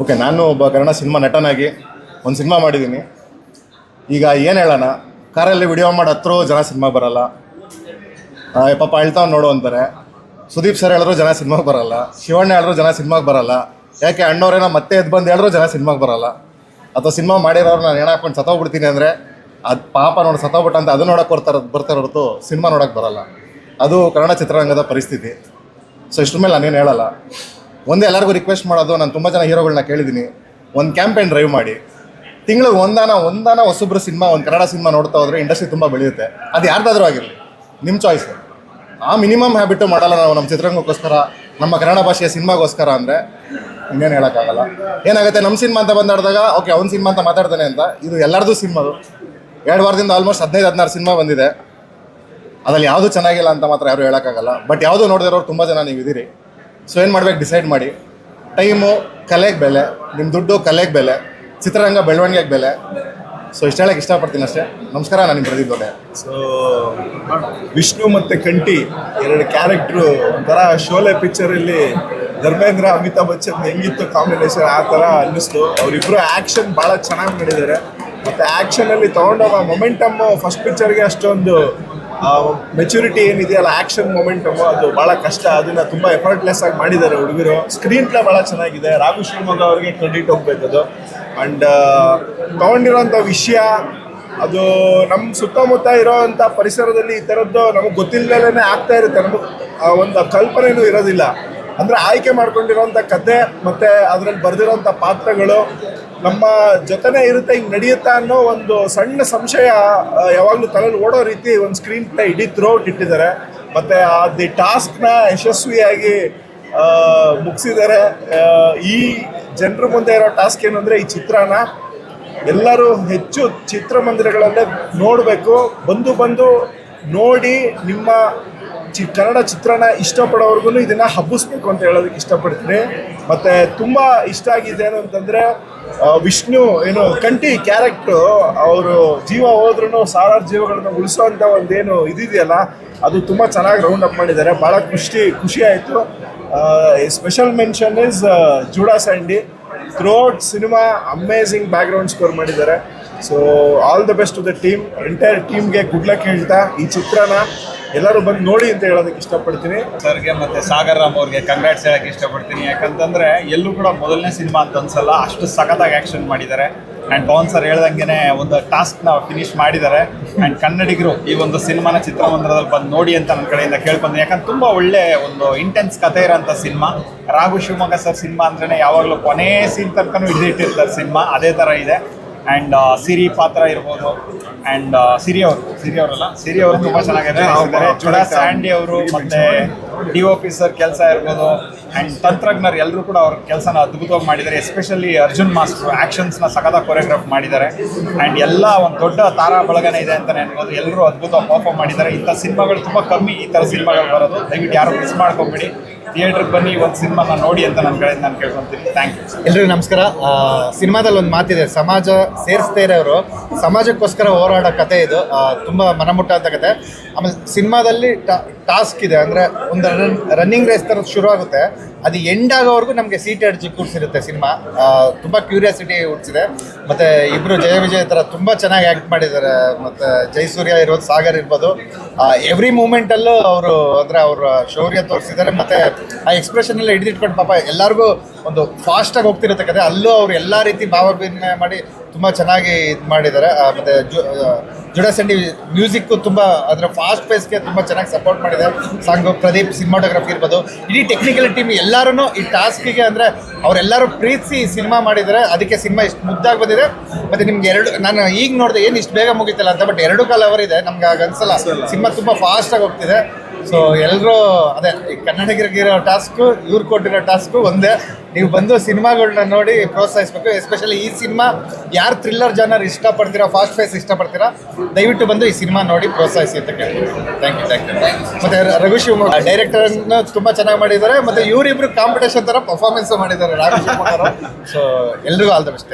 Okay, ನಾನು ಒಬ್ಬ Kannada cinema ನಟನಾಗಿ ಒಂದು ಸಿನಿಮಾ ಮಾಡಿದ್ದೀನಿ. ಈಗ ಏನು ಹೇಳೋಣ, ಕಾರಲ್ಲಿ ವಿಡಿಯೋ ಮಾಡಿ ಹತ್ರೂ ಜನ ಸಿನಿಮಾಗೆ ಬರಲ್ಲ. ಪಾಪ ಅಳ್ತಾವ್ ನೋಡು ಅಂತಾರೆ. ಸುದೀಪ್ ಸರ್ ಹೇಳಿದ್ರು ಜನ ಸಿನಿಮಾಗೆ ಬರಲ್ಲ. ಶಿವಣ್ಣ ಹೇಳಿದ್ರು ಜನ ಸಿನಿಮಾಗೆ ಬರಲ್ಲ. ಯಾಕೆ ಅಣ್ಣವ್ರೇನೋ ಮತ್ತೆ ಎದ್ದು ಬಂದು ಹೇಳಿದ್ರು ಜನ ಸಿನಿಮಾಗೆ ಬರಲ್ಲ. ಅಥವಾ ಸಿನಿಮಾ ಮಾಡಿರೋರು ನಾನು ಹೆಣ ಹಾಕೊಂಡು ಸತ್ತೋಗ್ಬಿಡ್ತೀನಿ ಅಂದರೆ ಅದು ಪಾಪ ನೋಡಿ ಸತ್ತೋಗ್ಬಿಟ್ಟ ಅಂತ ಅದು ನೋಡೋಕೆ ಬರ್ತಾರೆ ಹೊರತು ಸಿನಿಮಾ ನೋಡೋಕೆ ಬರಲ್ಲ. ಅದು ಕನ್ನಡ ಚಿತ್ರರಂಗದ ಪರಿಸ್ಥಿತಿ. ಸೊ ಇಷ್ಟ್ರ ಮೇಲೆ ನಾನೇನು ಹೇಳಲ್ಲ. ಒಂದೇ ಎಲ್ಲರಿಗೂ ರಿಕ್ವೆಸ್ಟ್ ಮಾಡೋದು, ನಾನು ತುಂಬ ಜನ ಹೀರೋಗಳನ್ನ ಕೇಳಿದ್ದೀನಿ, ಒಂದು ಕ್ಯಾಂಪೇನ್ ಡ್ರೈವ್ ಮಾಡಿ ತಿಂಗಳಿಗೆ ಒಂದಾನ ಹೊಸಬ್ರು ಸಿನಿಮಾ, ಒಂದು ಕನ್ನಡ ಸಿನಿಮಾ ನೋಡ್ತಾ ಹೋದರೆ ಇಂಡಸ್ಟ್ರಿ ತುಂಬ ಬೆಳೆಯುತ್ತೆ. ಅದು ಯಾರ್ದಾದ್ರೂ ಆಗಿರಲಿ, ನಿಮ್ಮ ಚಾಯ್ಸ್. ಆ ಮಿನಿಮಮ್ ಹ್ಯಾಬಿಟ್ಟು ಮಾಡಲ್ಲ ನಾವು ನಮ್ಮ ಚಿತ್ರರಂಗಕ್ಕೋಸ್ಕರ, ನಮ್ಮ ಕನ್ನಡ ಭಾಷೆಯ ಸಿನಿಮಾಗೋಸ್ಕರ ಅಂದರೆ ಇನ್ನೇನು ಹೇಳೋಕ್ಕಾಗಲ್ಲ. ಏನಾಗುತ್ತೆ, ನಮ್ಮ ಸಿನಿಮಾ ಅಂತ ಬಂದಾಡಿದಾಗ ಓಕೆ ಅವ್ನ ಸಿನಿಮಾ ಅಂತ ಮಾತಾಡ್ತಾನೆ ಅಂತ, ಇದು ಎಲ್ಲರದ್ದು ಸಿನಿಮಾದು 2 ವಾರದಿಂದ ಆಲ್ಮೋಸ್ಟ್ 15-16 ಸಿನಿಮಾ ಬಂದಿದೆ. ಅದ್ರಲ್ಲಿ ಯಾವುದು ಚೆನ್ನಾಗಿಲ್ಲ ಅಂತ ಮಾತ್ರ ಯಾರು ಹೇಳೋಕ್ಕಾಗಲ್ಲ. ಬಟ್ ಯಾವುದೂ ನೋಡಿದಿರೋರು ತುಂಬ ಜನ ನೀವು ಇದ್ದೀರಿ. ಸೊ ಏನು ಮಾಡ್ಬೇಕು, ಡಿಸೈಡ್ ಮಾಡಿ. ಟೈಮು ಕಲೆಗೆ ಬೆಲೆ, ನಿಮ್ಮ ದುಡ್ಡು ಕಲೆಗೆ ಬೆಲೆ, ಚಿತ್ರರಂಗ ಬೆಳವಣಿಗೆಗೆ ಬೆಲೆ. ಸೊ ಇಷ್ಟು ಹೇಳಕ್ಕೆ ಇಷ್ಟಪಡ್ತೀನಿ ಅಷ್ಟೇ. ನಮಸ್ಕಾರ, ನಾನು ನಿಮ್ಮ ಪ್ರದೀಪ್ ದೊಡ್ಡೆ. ಸೊ ವಿಷ್ಣು ಮತ್ತು ಕಂಠಿ 2 ಕ್ಯಾರೆಕ್ಟ್ರು ಒಂಥರ ಶೋಲೆ ಪಿಕ್ಚರಲ್ಲಿ ಧರ್ಮೇಂದ್ರ ಅಮಿತಾಬ್ ಬಚ್ಚನ್ ಹೆಂಗಿತ್ತು ಕಾಂಬಿನೇಷನ್, ಆ ಥರ ಅನ್ನಿಸ್ತು. ಅವರಿಬ್ಬರು ಆ್ಯಕ್ಷನ್ ಭಾಳ ಚೆನ್ನಾಗಿ ಮಾಡಿದ್ದಾರೆ. ಮತ್ತು ಆ್ಯಕ್ಷನಲ್ಲಿ ತೊಗೊಂಡೋಗ ಮೊಮೆಂಟಮ್ಮು ಫಸ್ಟ್ ಪಿಕ್ಚರ್ಗೆ ಅಷ್ಟೊಂದು ಮೆಚುರಿಟಿ ಏನಿದೆಯಲ್ಲ, ಆ್ಯಕ್ಷನ್ ಮೊಮೆಂಟಮು ಅದು ಭಾಳ ಕಷ್ಟ. ಅದನ್ನು ತುಂಬ ಎಫರ್ಟ್ಲೆಸ್ ಆಗಿ ಮಾಡಿದ್ದಾರೆ ಹುಡುಗರು. ಸ್ಕ್ರೀನ್ ಪ್ಲೇ ಭಾಳ ಚೆನ್ನಾಗಿದೆ. ರಾಘು ಶಿವಮೊಗ್ಗ ಅವ್ರಿಗೆ ಕ್ರೆಡಿಟ್ ಹೋಗ್ಬೇಕದು. ಆ್ಯಂಡ್ ತೊಗೊಂಡಿರೋಂಥ ವಿಷಯ ಅದು ನಮ್ಮ ಸುತ್ತಮುತ್ತ ಇರೋವಂಥ ಪರಿಸರದಲ್ಲಿ ಈ ಥರದ್ದು ನಮಗೆ ಗೊತ್ತಿಲ್ಲದೇ ಆಗ್ತಾ ಇರುತ್ತೆ. ನಮಗೆ ಒಂದು ಕಲ್ಪನೆಯೂ ಇರೋದಿಲ್ಲ. ಅಂದರೆ ಆಯ್ಕೆ ಮಾಡ್ಕೊಂಡಿರೋಂಥ ಕತೆ ಮತ್ತು ಅದರಲ್ಲಿ ಬರೆದಿರೋಂಥ ಪಾತ್ರಗಳು ನಮ್ಮ ಜೊತೆನೇ ಇರುತ್ತೆ, ಹಿಂಗೆ ನಡೆಯುತ್ತಾ ಅನ್ನೋ ಒಂದು ಸಣ್ಣ ಸಂಶಯ ಯಾವಾಗಲೂ ತಲೆಯಲ್ಲಿ ಓಡೋ ರೀತಿ ಒಂದು ಸ್ಕ್ರೀನ್ ಪ್ಲೇ ಇಡೀ ಥ್ರೂಔಟ್ ಇಟ್ಟಿದ್ದಾರೆ. ಮತ್ತು ಅದು ಟಾಸ್ಕ್ನ ಯಶಸ್ವಿಯಾಗಿ ಮುಗಿಸಿದ್ದಾರೆ. ಈ ಜನರ ಮುಂದೆ ಇರೋ ಟಾಸ್ಕ್ ಏನಂದರೆ, ಈ ಚಿತ್ರನ ಎಲ್ಲರೂ ಹೆಚ್ಚು ಚಿತ್ರಮಂದಿರಗಳಲ್ಲೇ ನೋಡಬೇಕು. ಬಂದು ನೋಡಿ ನಿಮ್ಮ ಕನ್ನಡ ಚಿತ್ರನ ಇಷ್ಟಪಡೋರ್ಗು ಇದನ್ನು ಹಬ್ಬಿಸ್ಬೇಕು ಅಂತ ಹೇಳೋದಕ್ಕೆ ಇಷ್ಟಪಡ್ತೀನಿ. ಮತ್ತು ತುಂಬ ಇಷ್ಟ ಆಗಿದೆ ಏನು ಅಂತಂದರೆ, ವಿಷ್ಣು ಕಂಠಿ ಕ್ಯಾರೆಕ್ಟ್ರು, ಅವರು ಜೀವ ಹೋದ್ರೂ ಸಾವಿರಾರು ಜೀವಗಳನ್ನು ಉಳಿಸೋವಂಥ ಒಂದೇನು ಇದಿದೆಯಲ್ಲ, ಅದು ತುಂಬ ಚೆನ್ನಾಗಿ ರೌಂಡ್ ಅಪ್ ಮಾಡಿದ್ದಾರೆ. ಭಾಳ ಖುಷಿ ಆಯಿತು. Special mention is Judah Sandy. Throughout cinema amazing background score ಮಾಡಿದ್ದಾರೆ. So all the best to the team, entire ಟೀಮ್ಗೆ ಗುಡ್ ಲಕ್ ಹೇಳ್ತಾ ಈ ಚಿತ್ರನ ಎಲ್ಲರೂ ಬಂದು ನೋಡಿ ಅಂತ ಹೇಳೋದಕ್ಕೆ ಇಷ್ಟಪಡ್ತೀನಿ. ಸರ್ಗೆ ಮತ್ತು ಸಾಗರ್ ರಾಮ್ ಅವ್ರಿಗೆ ಕಂಗ್ರಾಟ್ಸ್ ಹೇಳೋಕ್ಕೆ ಇಷ್ಟಪಡ್ತೀನಿ. ಯಾಕಂತಂದರೆ ಎಲ್ಲೂ ಕೂಡ ಮೊದಲನೇ ಸಿನಿಮಾ ಅಂತ ಅನ್ಸಲ್ಲ, ಅಷ್ಟು ಸಖತ್ತಾಗಿ ಆ್ಯಕ್ಷನ್ ಮಾಡಿದ್ದಾರೆ. ಆ್ಯಂಡ್ ಪವನ್ ಸರ್ ಹೇಳ್ದಂಗೆ ಒಂದು ಟಾಸ್ಕ್ನ ಫಿನಿಶ್ ಮಾಡಿದ್ದಾರೆ. ಆ್ಯಂಡ್ ಕನ್ನಡಿಗರು ಈ ಒಂದು ಸಿನಿಮಾನ ಚಿತ್ರಮಂದಿರದಲ್ಲಿ ಬಂದು ನೋಡಿ ಅಂತ ನನ್ನ ಕಡೆಯಿಂದ ಕೇಳ್ಕೊಂತೀನಿ. ಯಾಕಂದ್ರೆ ತುಂಬ ಒಳ್ಳೆ ಒಂದು ಇಂಟೆನ್ಸ್ ಕಥೆ ಇರೋಂಥ cinema. Raghu Shivamogga sir cinema ಅಂದ್ರೆ ಯಾವಾಗಲೂ ಕೊನೆ ಸೀನ್ ತನಕನೂ ಹಿಡಿದಿಟ್ಟಿರ್ತಾರೆ ಸಿನಿಮಾ, ಅದೇ ಥರ ಇದೆ. ಆ್ಯಂಡ್ ಸಿರಿ ಪಾತ್ರ ಇರ್ಬೋದು, ಆ್ಯಂಡ್ ಸಿರಿ ಅವರು ತುಂಬ ಚೆನ್ನಾಗಿದೆ. ಜುಡಾ ಸ್ಯಾಂಡಿ ಅವರು ಮತ್ತು DOP ಸರ್ ಕೆಲಸ ಇರ್ಬೋದು, ಆ್ಯಂಡ್ ತಂತ್ರಜ್ಞರು ಎಲ್ಲರೂ ಕೂಡ ಅವ್ರ ಕೆಲಸನ ಅದ್ಭುತವಾಗಿ ಮಾಡಿದ್ದಾರೆ. ಎಸ್ಪೆಷಲಿ ಅರ್ಜುನ್ ಮಾಸ್ಟ್ರು ಆ್ಯಕ್ಷನ್ಸ್ನ ಸಖತ್ತಾಗಿ ಕೊರಿಯೋಗ್ರಾಫ್ ಮಾಡಿದ್ದಾರೆ. ಆ್ಯಂಡ್ ಎಲ್ಲ ಒಂದು ದೊಡ್ಡ ತಾರಾ ಬಳಗನೇ ಇದೆ ಅಂತಲೇ ಹೇಳ್ಬೋದು. ಎಲ್ಲರೂ ಅದ್ಭುತವಾಗಿ ಪರ್ಫಾರ್ಮ್ ಮಾಡಿದ್ದಾರೆ. ಇಂಥ ಸಿನಿಮಾಗಳು ತುಂಬ ಕಮ್ಮಿ, ಈ ಥರ ಸಿನಿಮಾಗಳು ಬರೋದು. ದಯವಿಟ್ಟು ಯಾರು ಮಿಸ್ ಮಾಡ್ಕೊಂಬಿಡಿ, ಥಿಯೇಟ್ರಿಗೆ ಬನ್ನಿ, ಒಂದು ಸಿನಿಮಾನ ನೋಡಿ ಅಂತ ನನ್ನ ಕಡೆಯಿಂದ ನಾನು ಕೇಳ್ಕೊತೀನಿ. Thank you. ಎಲ್ರಿಗೂ ನಮಸ್ಕಾರ. ಸಿನಿಮಾದಲ್ಲಿ ಒಂದು ಮಾತಿದೆ, ಸಮಾಜ ಸೇರಿಸ್ತಾ ಇರೋರು ಸಮಾಜಕ್ಕೋಸ್ಕರ ಹೋರಾಡೋ ಕತೆ ಇದು. ತುಂಬ ಮನಮುಟ್ಟಂಥ ಕತೆ. ಆಮೇಲೆ ಸಿನಿಮಾದಲ್ಲಿ ಟಾಸ್ಕ್ ಇದೆ, ಅಂದರೆ ಒಂದು ರನ್ನಿಂಗ್ ರೇಸ್ ಥರದ್ದು ಶುರು ಆಗುತ್ತೆ, ಅದು ಎಂಡ್ ಆಗೋವರೆಗೂ ನಮಗೆ ಸೀಟ್ ಎಡ್ಜಿ ಕೂರಿಸಿರುತ್ತೆ ಸಿನಿಮಾ. ತುಂಬ ಕ್ಯೂರಿಯಾಸಿಟಿ ಹುಟ್ಟಿಸಿದೆ. ಮತ್ತು ಇಬ್ಬರು ಜಯ ವಿಜಯ್ ಥರ ತುಂಬ ಚೆನ್ನಾಗಿ ಆ್ಯಕ್ಟ್ ಮಾಡಿದ್ದಾರೆ. ಮತ್ತು ಜಯಸೂರ್ಯ ಇರ್ಬೋದು, ಸಾಗರ್ ಇರ್ಬೋದು, ಎವ್ರಿ ಮೂಮೆಂಟಲ್ಲೂ ಅವರು ಅಂದರೆ ಅವರ ಶೌರ್ಯ ತೋರಿಸಿದ್ದಾರೆ. ಮತ್ತು ಆ ಎಕ್ಸ್ಪ್ರೆಷನ್ ಎಲ್ಲ ಹಿಡಿದಿಟ್ಕೊಂಡು ಪಾಪ ಎಲ್ಲರಿಗೂ ಒಂದು ಫಾಸ್ಟಾಗಿ ಹೋಗ್ತಿರುತ್ತೆ ಕತೆ, ಅಲ್ಲೂ ಅವರು ಎಲ್ಲ ರೀತಿ ಭಾವಭಿನಯ ಮಾಡಿ ತುಂಬ ಚೆನ್ನಾಗಿ ಇದು ಮಾಡಿದ್ದಾರೆ. ಮತ್ತು ಜುಡಾ ಸ್ಯಾಂಡಿ ಮ್ಯೂಸಿಕ್ಕು ತುಂಬ ಅದರ ಫಾಸ್ಟ್ ಪೇಸ್ಗೆ ತುಂಬ ಚೆನ್ನಾಗಿ ಸಪೋರ್ಟ್ ಮಾಡಿದೆ. ಸಾಂಗು ಪ್ರದೀಪ್, ಸಿನಿಮಾಟೋಗ್ರಫಿ ಇರ್ಬೋದು, ಇಡೀ ಟೆಕ್ನಿಕಲ್ ಟೀಮ್ ಎಲ್ಲರೂ ಈ ಟಾಸ್ಕಿಗೆ ಅಂದರೆ ಅವರೆಲ್ಲರೂ ಪ್ರೀತಿಸಿ ಸಿನಿಮಾ ಮಾಡಿದ್ದಾರೆ. ಅದಕ್ಕೆ ಸಿನಿಮಾ ಇಷ್ಟು ಮುದ್ದಾಗಿ ಬಂದಿದೆ. ಮತ್ತು ನಿಮ್ಗೆ ನಾನು ಈಗ ನೋಡಿದೆ ಏನು ಇಷ್ಟು ಬೇಗ ಮುಗಿತಲ್ಲ ಅಂತ, ಬಟ್ 2 ಕಾಲ ಅವರ್ ಇದೆ, ನಮ್ಗೆ ಆಗ ಅನ್ಸಲ್ಲ. ಸಿನಿಮಾ ತುಂಬ ಫಾಸ್ಟಾಗಿ ಹೋಗ್ತಿದೆ. ಸೊ ಎಲ್ಲರೂ ಅದೇ ಈ ಕನ್ನಡಿಗರಿಗಿರೋ ಟಾಸ್ಕು, ಇವ್ರು ಕೊಟ್ಟಿರೋ ಟಾಸ್ಕು ಒಂದೇ. ನೀವು ಬಂದು ಸಿನಿಮಾಗಳನ್ನ ನೋಡಿ ಪ್ರೋತ್ಸಾಹಿಸಬೇಕು. ಎಸ್ಪೆಷಲಿ ಈ ಸಿನಿಮಾ ಯಾರು ಥ್ರಿಲ್ಲರ್ ಜಾನರ್ ಇಷ್ಟಪಡ್ತೀರಾ, ಫಾಸ್ಟ್ ಫೇಸ್ ಇಷ್ಟಪಡ್ತೀರಾ, ದಯವಿಟ್ಟು ಬಂದು ಈ ಸಿನಿಮಾ ನೋಡಿ ಪ್ರೋತ್ಸಾಹಿಸಿ ಅಂತ ಕೇಳ್ತೀನಿ. Thank you. ಮತ್ತು ರಘು ಶಿವಮೊಗ್ಗ ಡೈರೆಕ್ಟರ್ನ ತುಂಬ ಚೆನ್ನಾಗಿ ಮಾಡಿದ್ದಾರೆ. ಮತ್ತು ಇವರಿಬ್ಬರು ಕಾಂಪಿಟೇಷನ್ ಥರ ಪರ್ಫಾರ್ಮೆನ್ಸು ಮಾಡಿದ್ದಾರೆ ರಾಘು ಶಿವಮೊಗ್ಗ. ಸೊ ಎಲ್ರಿಗೂ ಆಲ್ ದ ಬೆಸ್ಟ್.